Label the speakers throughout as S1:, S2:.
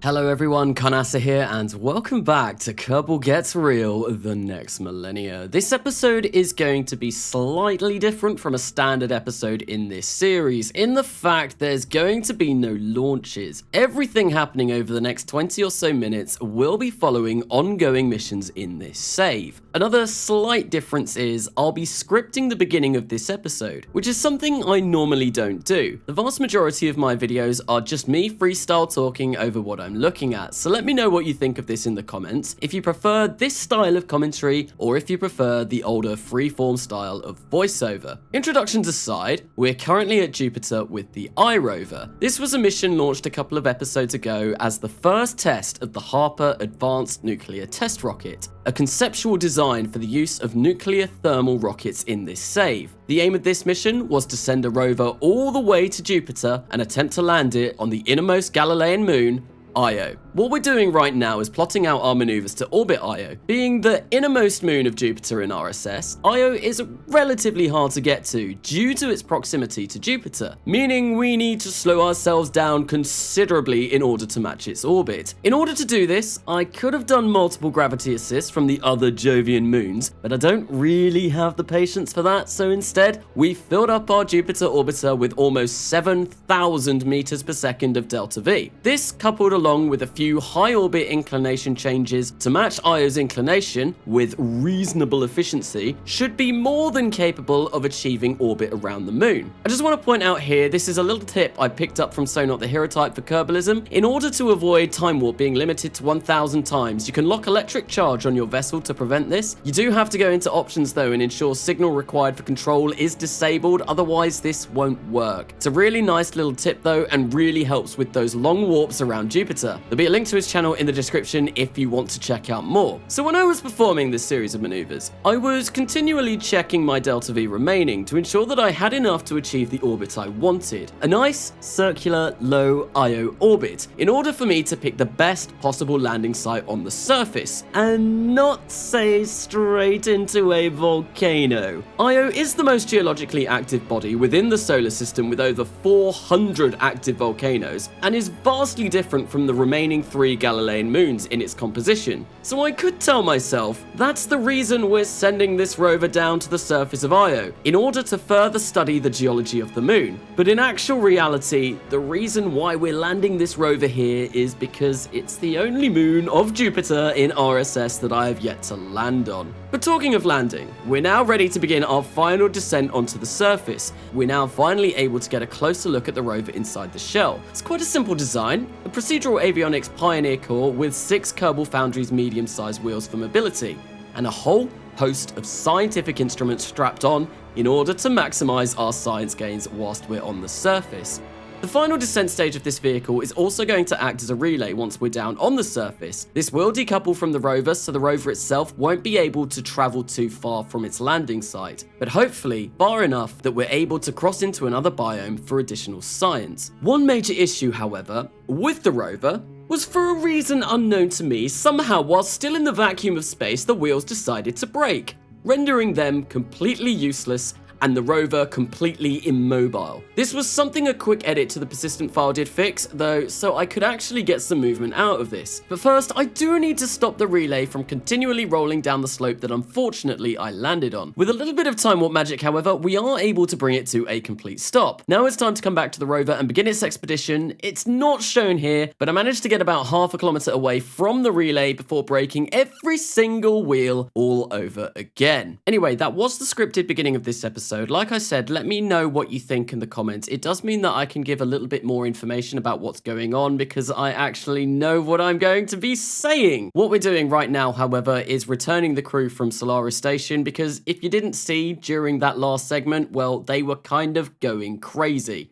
S1: Hello everyone, Kanasa here, and welcome back to Kerbal Gets Real, the next Millenia. This episode is going to be slightly different from a standard episode in this series, in the fact there's going to be no launches. Everything happening over the next 20 or so minutes will be following ongoing missions in this save. Another slight difference is I'll be scripting the beginning of this episode, which is something I normally don't do. The vast majority of my videos are just me freestyle talking over what I'm looking at, so let me know what you think of this in the comments, if you prefer this style of commentary or if you prefer the older freeform style of voiceover. Introductions aside, we're currently at Jupiter with the iRover. This was a mission launched a couple of episodes ago as the first test of the Harper Advanced Nuclear Test Rocket, a conceptual design for the use of nuclear thermal rockets in this save. The aim of this mission was to send a rover all the way to Jupiter and attempt to land it on the innermost Galilean moon, Io. What we're doing right now is plotting out our maneuvers to orbit Io. Being the innermost moon of Jupiter in RSS, Io is relatively hard to get to due to its proximity to Jupiter, meaning we need to slow ourselves down considerably in order to match its orbit. In order to do this, I could have done multiple gravity assists from the other Jovian moons, but I don't really have the patience for that, so instead, we filled up our Jupiter orbiter with almost 7,000 meters per second of delta V. This, coupled along with a few high orbit inclination changes to match Io's inclination with reasonable efficiency, should be more than capable of achieving orbit around the moon. I just want to point out here, this is a little tip I picked up from Sonot the Herotype for Kerbalism. In order to avoid time warp being limited to 1,000 times, you can lock electric charge on your vessel to prevent this. You do have to go into options though and ensure signal required for control is disabled, otherwise this won't work. It's a really nice little tip though, and really helps with those long warps around Jupiter. There'll be a link to his channel in the description if you want to check out more. So when I was performing this series of maneuvers, I was continually checking my delta V remaining to ensure that I had enough to achieve the orbit I wanted. A nice, circular, low Io orbit, in order for me to pick the best possible landing site on the surface, and not say straight into a volcano. Io is the most geologically active body within the solar system with over 400 active volcanoes, and is vastly different from the remaining 3 Galilean moons in its composition. So I could tell myself, that's the reason we're sending this rover down to the surface of Io, in order to further study the geology of the moon. But in actual reality, the reason why we're landing this rover here is because it's the only moon of Jupiter in RSS that I have yet to land on. But talking of landing, we're now ready to begin our final descent onto the surface. We're now finally able to get a closer look at the rover inside the shell. It's quite a simple design, a procedural avionics Pioneer core with 6 Kerbal Foundries medium-sized wheels for mobility, and a whole host of scientific instruments strapped on in order to maximize our science gains whilst we're on the surface. The final descent stage of this vehicle is also going to act as a relay once we're down on the surface. This will decouple from the rover, so the rover itself won't be able to travel too far from its landing site, but hopefully far enough that we're able to cross into another biome for additional science. One major issue, however, with the rover was, for a reason unknown to me, somehow while still in the vacuum of space, the wheels decided to break, rendering them completely useless and the rover completely immobile. This was something a quick edit to the persistent file did fix, though, so I could actually get some movement out of this. But first, I do need to stop the relay from continually rolling down the slope that unfortunately I landed on. With a little bit of time warp magic, however, we are able to bring it to a complete stop. Now it's time to come back to the rover and begin its expedition. It's not shown here, but I managed to get about half a kilometer away from the relay before breaking every single wheel all over again. Anyway, that was the scripted beginning of this episode. Like I said, let me know what you think in the comments. It does mean that I can give a little bit more information about what's going on because I actually know what I'm going to be saying. What we're doing right now, however, is returning the crew from Ellis Station because if you didn't see during that last segment, well, they were kind of going crazy.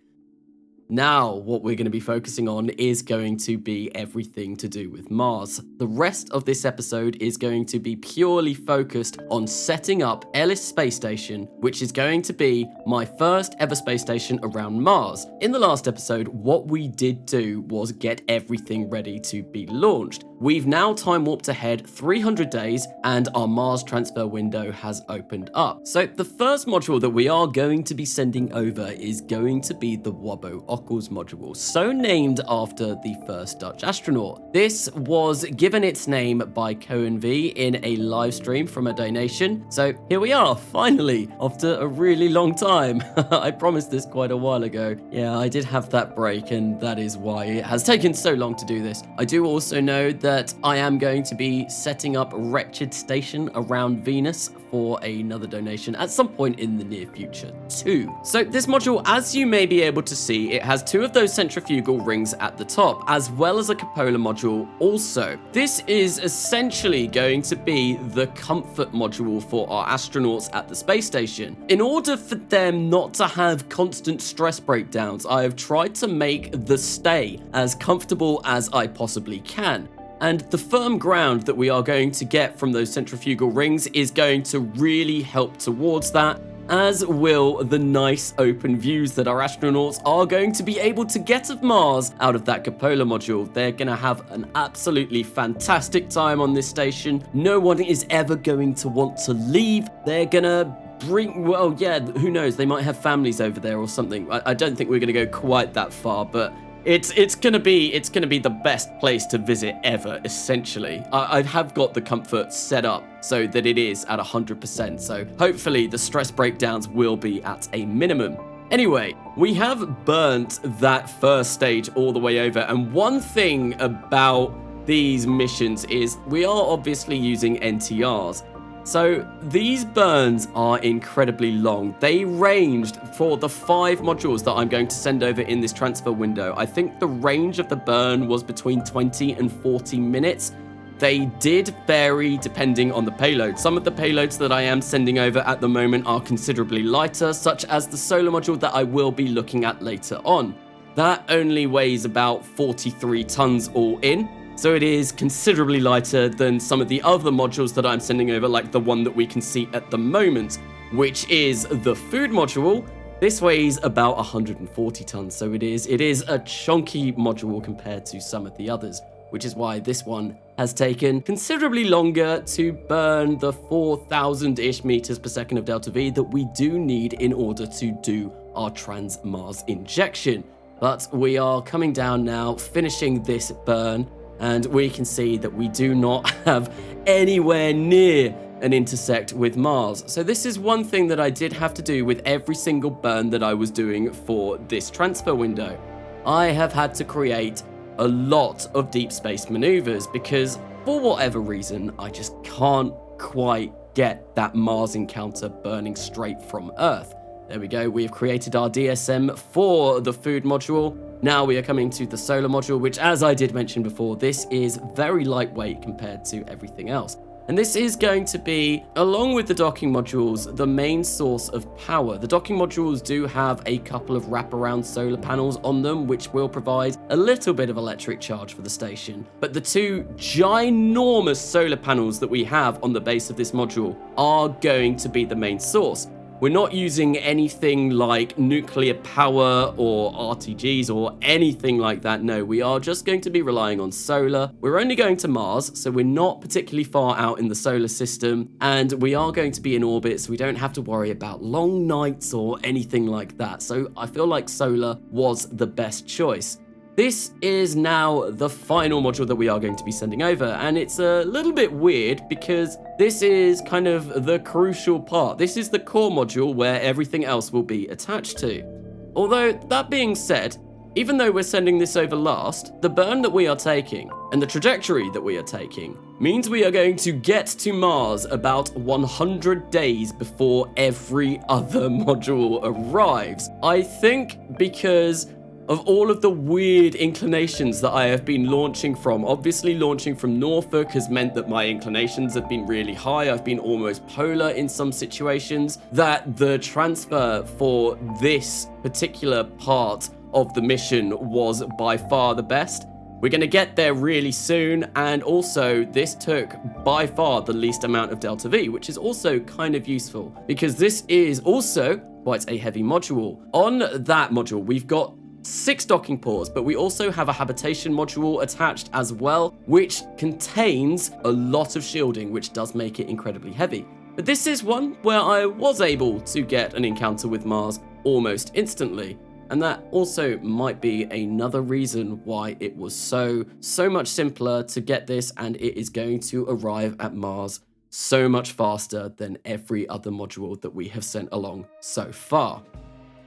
S1: Now, what we're going to be focusing on is going to be everything to do with Mars. The rest of this episode is going to be purely focused on setting up Ellis Space Station, which is going to be my first ever space station around Mars. In the last episode, what we did do was get everything ready to be launched. We've now time warped ahead 300 days and our Mars transfer window has opened up. So the first module that we are going to be sending over is going to be the Wabo CommunityResourcePack module, so named after the first Dutch astronaut. This was given its name by Cohen V in a live stream from a donation. So here we are, finally, after a really long time. I promised this quite a while ago. Yeah, I did have that break, and that is why it has taken so long to do this. I do also know that I am going to be setting up Wretched Station around Venus for another donation at some point in the near future too. So this module, as you may be able to see, it has two of those centrifugal rings at the top, as well as a cupola module also. This is essentially going to be the comfort module for our astronauts at the space station. In order for them not to have constant stress breakdowns, I have tried to make the stay as comfortable as I possibly can. And the firm ground that we are going to get from those centrifugal rings is going to really help towards that, as will the nice open views that our astronauts are going to be able to get of Mars out of that cupola module. They're going to have an absolutely fantastic time on this station. No one is ever going to want to leave. They're going to bring, well, yeah, who knows? They might have families over there or something. I don't think we're going to go quite that far, but it's gonna be the best place to visit ever, essentially. I have got the comfort set up so that it is at 100%, so hopefully the stress breakdowns will be at a minimum. Anyway, we have burnt that first stage all the way over, and one thing about these missions is we are obviously using NTRs. So these burns are incredibly long. They ranged for the 5 modules that I'm going to send over in this transfer window. I think the range of the burn was between 20 and 40 minutes. They did vary depending on the payload. Some of the payloads that I am sending over at the moment are considerably lighter, such as the solar module that I will be looking at later on. That only weighs about 43 tons all in. So it is considerably lighter than some of the other modules that I'm sending over, like the one that we can see at the moment, which is the food module. This weighs about 140 tons, so it is a chunky module compared to some of the others, which is why this one has taken considerably longer to burn the 4,000-ish meters per second of delta V that we do need in order to do our trans-Mars injection. But we are coming down now, finishing this burn, and we can see that we do not have anywhere near an intersect with Mars. So this is one thing that I did have to do with every single burn that I was doing for this transfer window. I have had to create a lot of deep space maneuvers because for whatever reason, I just can't quite get that Mars encounter burning straight from Earth. There we go, we've created our DSM for the food module. Now we are coming to the solar module, which, as I did mention before, this is very lightweight compared to everything else. And this is going to be, along with the docking modules, the main source of power. The docking modules do have a couple of wraparound solar panels on them, which will provide a little bit of electric charge for the station. But the 2 ginormous solar panels that we have on the base of this module are going to be the main source. We're not using anything like nuclear power or RTGs or anything like that. No, we are just going to be relying on solar. We're only going to Mars, so we're not particularly far out in the solar system, and we are going to be in orbit, so we don't have to worry about long nights or anything like that. So I feel like solar was the best choice. This is now the final module that we are going to be sending over, and it's a little bit weird because this is kind of the crucial part. This is the core module where everything else will be attached to. Although, that being said, even though we're sending this over last, the burn that we are taking and the trajectory that we are taking means we are going to get to Mars about 100 days before every other module arrives. I think because of all of the weird inclinations that I have been launching from. Obviously, launching from Norfolk has meant that my inclinations have been really high. I've been almost polar in some situations. That the transfer for this particular part of the mission was by far the best. We're going to get there really soon, and also this took by far the least amount of delta V, which is also kind of useful because this is also quite a heavy module. On that module, we've got 6 docking ports, but we also have a habitation module attached as well, which contains a lot of shielding, which does make it incredibly heavy. But this is one where I was able to get an encounter with Mars almost instantly. And that also might be another reason why it was so much simpler to get this, and it is going to arrive at Mars so much faster than every other module that we have sent along so far.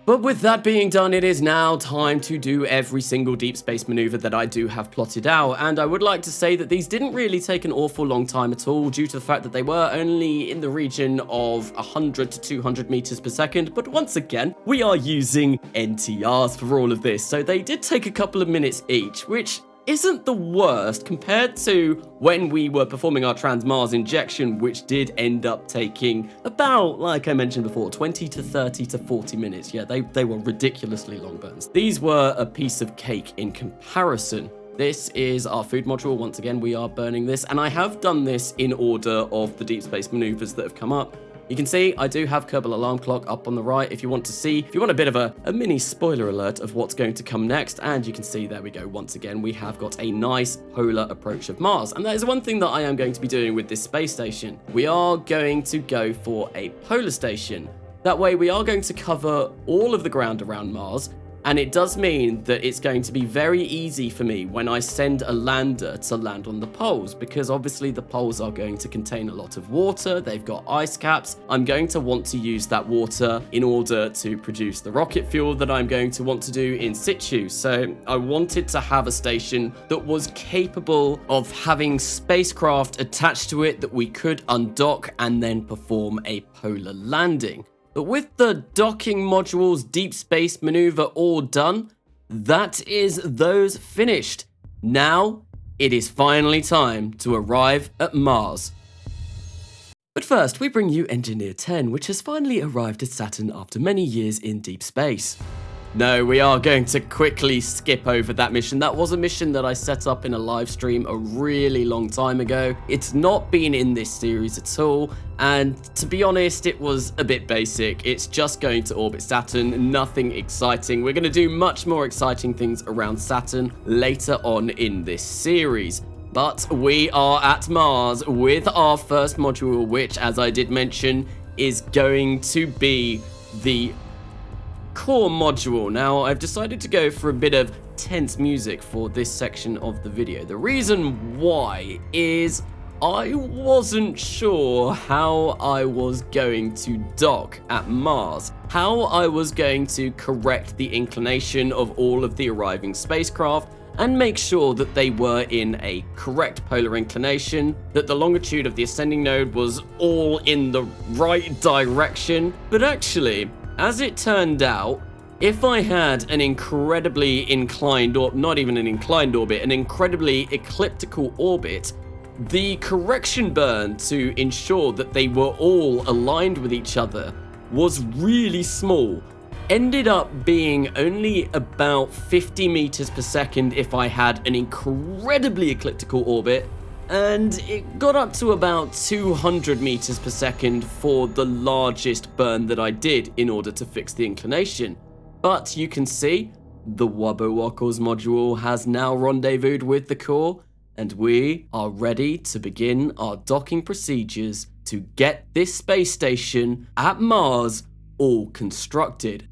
S1: But with that being done, it is now time to do every single deep space maneuver that I do have plotted out, and I would like to say that these didn't really take an awful long time at all due to the fact that they were only in the region of 100 to 200 meters per second, but once again, we are using NTRs for all of this, so they did take a couple of minutes each, which isn't the worst compared to when we were performing our Trans-Mars injection, which did end up taking about, like I mentioned before, 20 to 30 to 40 minutes. Yeah, they were ridiculously long burns. These were a piece of cake in comparison. This is our food module. Once again, we are burning this, and I have done this in order of the deep space maneuvers that have come up. You can see I do have Kerbal alarm clock up on the right if you want to see, if you want a bit of a mini spoiler alert of what's going to come next, and you can see there we go, once again we have got a nice polar approach of Mars, and that is one thing that I am going to be doing with this space station. We are going to go for a polar station. That way we are going to cover all of the ground around Mars, and it does mean that it's going to be very easy for me when I send a lander to land on the poles, because obviously the poles are going to contain a lot of water, they've got ice caps. I'm going to want to use that water in order to produce the rocket fuel that I'm going to want to do in situ. So I wanted to have a station that was capable of having spacecraft attached to it that we could undock and then perform a polar landing. But with the docking module's deep space maneuver all done, that is those finished. Now, it is finally time to arrive at Mars. But first, we bring you Engineer 10, which has finally arrived at Saturn after many years in deep space. No, we are going to quickly skip over that mission. That was a mission that I set up in a live stream a really long time ago. It's not been in this series at all, and to be honest, it was a bit basic. It's just going to orbit Saturn, nothing exciting. We're going to do much more exciting things around Saturn later on in this series. But we are at Mars with our first module, which, as I did mention, is going to be the core module. Now, I've decided to go for a bit of tense music for this section of the video. The reason why is I wasn't sure how I was going to dock at Mars, how I was going to correct the inclination of all of the arriving spacecraft and make sure that they were in a correct polar inclination, that the longitude of the ascending node was all in the right direction. But actually, as it turned out, if I had an incredibly inclined, or not even an inclined orbit, an incredibly elliptical orbit, the correction burn to ensure that they were all aligned with each other was really small. Ended up being only about 50 meters per second if I had an incredibly elliptical orbit, and it got up to about 200 meters per second for the largest burn that I did in order to fix the inclination. But you can see the WBOOCLES module has now rendezvoused with the core, and we are ready to begin our docking procedures to get this space station at Mars all constructed.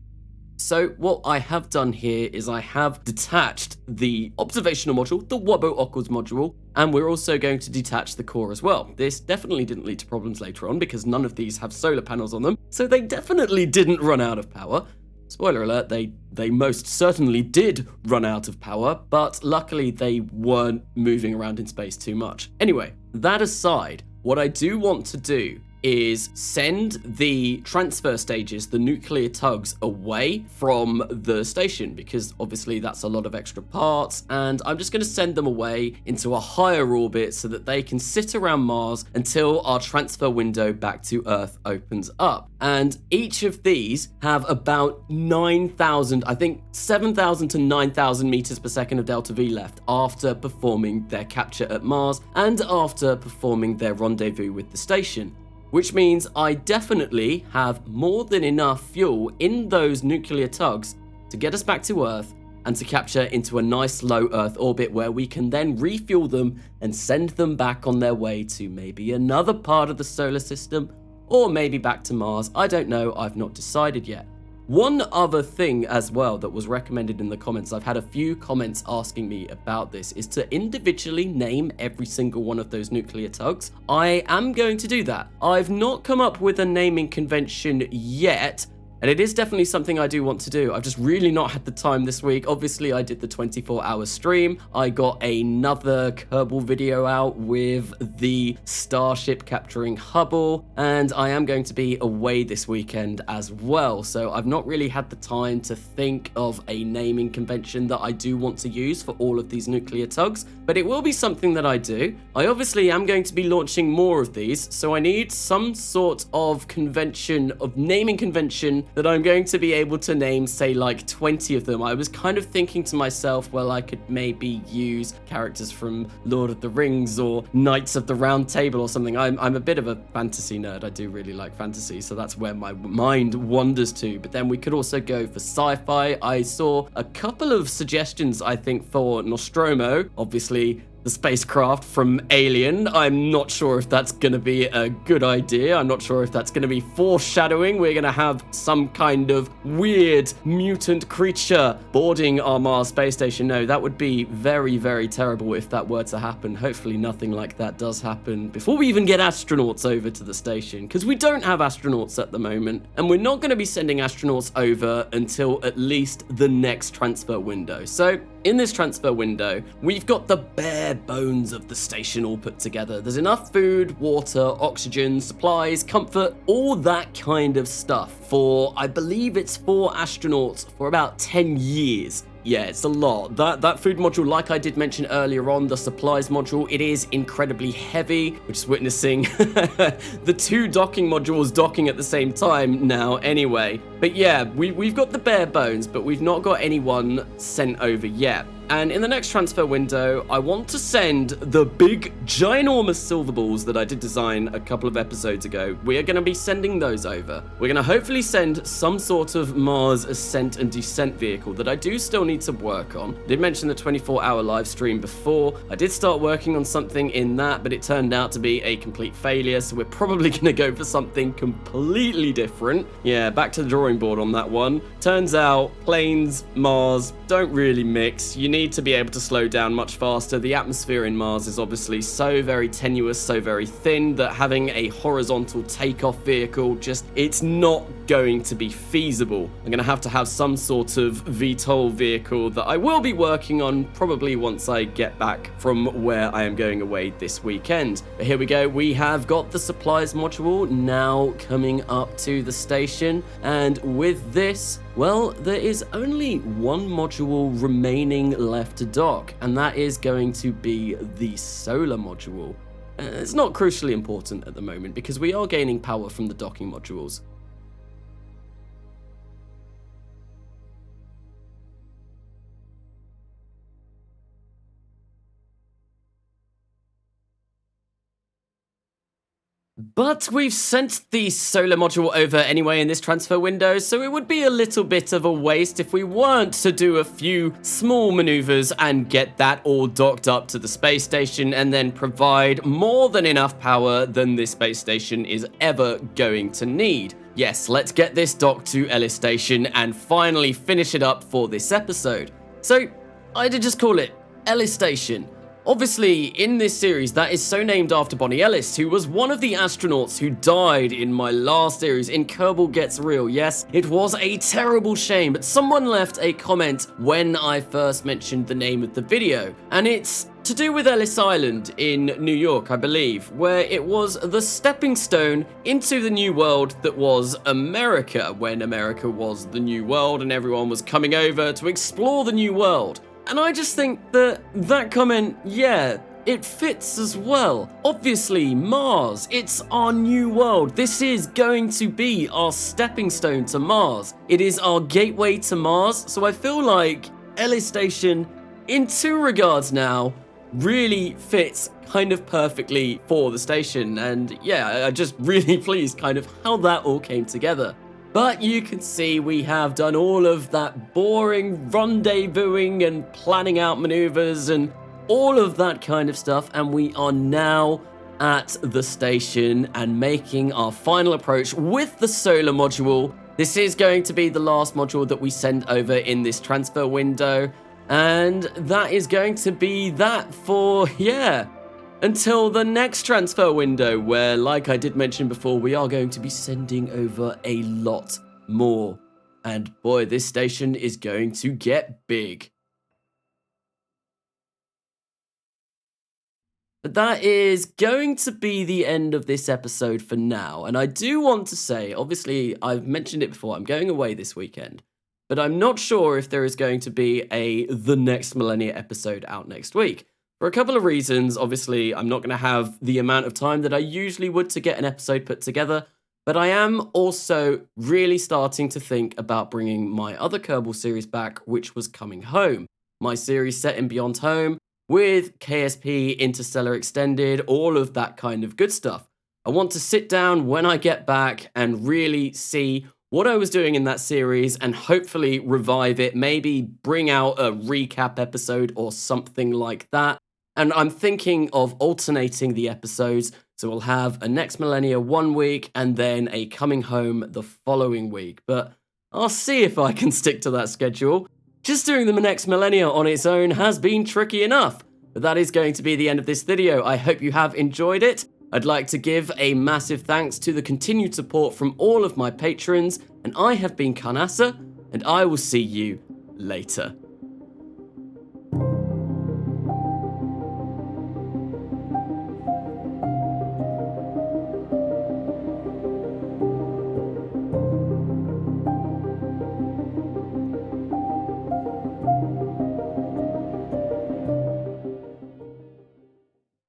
S1: So what I have done here is I have detached the observational module, the WBOOCLES module, and we're also going to detach the core as well. This definitely didn't lead to problems later on because none of these have solar panels on them, so they definitely didn't run out of power. Spoiler alert, they most certainly did run out of power, but luckily they weren't moving around in space too much. Anyway, that aside, what I do want to do is send the transfer stages, the nuclear tugs, away from the station, because obviously that's a lot of extra parts, and I'm just going to send them away into a higher orbit so that they can sit around Mars until our transfer window back to Earth opens up. And each of these have about 9,000, I think 7,000 to 9,000 meters per second of delta V left after performing their capture at Mars and after performing their rendezvous with the station. Which means I definitely have more than enough fuel in those nuclear tugs to get us back to Earth and to capture into a nice low Earth orbit where we can then refuel them and send them back on their way to maybe another part of the solar system or maybe back to Mars. I don't know, I've not decided yet. One other thing as well that was recommended in the comments, I've had a few comments asking me about this, is to individually name every single one of those nuclear tugs. I am going to do that. I've not come up with a naming convention yet, and it is definitely something I do want to do. I've just really not had the time this week. Obviously, I did the 24-hour stream. I got another Kerbal video out with the Starship capturing Hubble, and I am going to be away this weekend as well. So I've not really had the time to think of a naming convention that I do want to use for all of these nuclear tugs, but it will be something that I do. I obviously am going to be launching more of these, so I need some sort of convention, of naming convention, that I'm going to be able to name, say, like 20 of them. I was kind of thinking to myself, well, I could maybe use characters from Lord of the Rings or Knights of the Round Table or something. I'm a bit of a fantasy nerd. I do really like fantasy, so that's where my mind wanders to. But then we could also go for sci-fi. I saw a couple of suggestions, I think, for Nostromo, obviously the spacecraft from Alien. I'm not sure if that's going to be a good idea. I'm not sure if that's going to be foreshadowing. We're going to have some kind of weird mutant creature boarding our Mars space station. No, that would be very, very terrible if that were to happen. Hopefully nothing like that does happen before we even get astronauts over to the station, because we don't have astronauts at the moment, and we're not going to be sending astronauts over until at least the next transfer window. So in this transfer window, we've got the bare bones of the station all put together. There's enough food, water, oxygen, supplies, comfort, all that kind of stuff for, I believe it's 4 astronauts for about 10 years. Yeah, it's a lot. That food module, like I did mention earlier on, the supplies module, it is incredibly heavy, which is witnessing the 2 docking modules docking at the same time now anyway. But yeah, we've got the bare bones, but we've not got anyone sent over yet. And in the next transfer window, I want to send the big, ginormous silver balls that I did design a couple of episodes ago. We are going to be sending those over. We're going to hopefully send some sort of Mars ascent and descent vehicle that I do still need to work on. I did mention the 24-hour live stream before. I did start working on something in that, but it turned out to be a complete failure, so we're probably going to go for something completely different. Yeah, back to the drawing board on that one. Turns out planes, Mars, don't really mix. You need to be able to slow down much faster. The atmosphere in Mars is obviously so very tenuous, so very thin, that having a horizontal takeoff vehicle, it's not going to be feasible. I'm going to have some sort of VTOL vehicle that I will be working on probably once I get back from where I am going away this weekend. But here we go. We have got the supplies module now coming up to the station, and with this, well, there is only one module remaining left to dock, and that is going to be the solar module. It's not crucially important at the moment because we are gaining power from the docking modules. But we've sent the solar module over anyway in this transfer window, so it would be a little bit of a waste if we weren't to do a few small maneuvers and get that all docked up to the space station and then provide more than enough power than this space station is ever going to need. Yes, let's get this docked to Ellis Station and finally finish it up for this episode. So, I did just call it Ellis Station. Obviously, in this series, that is so named after Bonnie Ellis, who was one of the astronauts who died in my last series, in Kerbal Gets Real. Yes, it was a terrible shame, but someone left a comment when I first mentioned the name of the video, and it's to do with Ellis Island in New York, I believe, where it was the stepping stone into the new world that was America, when America was the new world and everyone was coming over to explore the new world. And I just think that comment, yeah, it fits as well. Obviously, Mars, it's our new world. This is going to be our stepping stone to Mars. It is our gateway to Mars, so I feel like Ellis Station, in 2 regards now, really fits kind of perfectly for the station. And yeah, I'm just really pleased kind of how that all came together. But you can see we have done all of that boring rendezvousing and planning out maneuvers and all of that kind of stuff, and we are now at the station and making our final approach with the solar module This is going to be the last module that we send over in this transfer window, and that is going to be that for, until the next transfer window, where, like I did mention before, we are going to be sending over a lot more. And boy, this station is going to get big. But that is going to be the end of this episode for now. And I do want to say, obviously, I've mentioned it before, I'm going away this weekend. But I'm not sure if there is going to be a The Next Millenia episode out next week. For a couple of reasons. Obviously, I'm not going to have the amount of time that I usually would to get an episode put together. But I am also really starting to think about bringing my other Kerbal series back, which was Coming Home. My series set in Beyond Home, with KSP, Interstellar Extended, all of that kind of good stuff. I want to sit down when I get back and really see what I was doing in that series and hopefully revive it, maybe bring out a recap episode or something like that. And I'm thinking of alternating the episodes, so we'll have a Next Millenia one week and then a Coming Home the following week. But I'll see if I can stick to that schedule. Just doing the Next Millenia on its own has been tricky enough, but that is going to be the end of this video. I hope you have enjoyed it. I'd like to give a massive thanks to the continued support from all of my patrons, and I have been Karnasa, and I will see you later.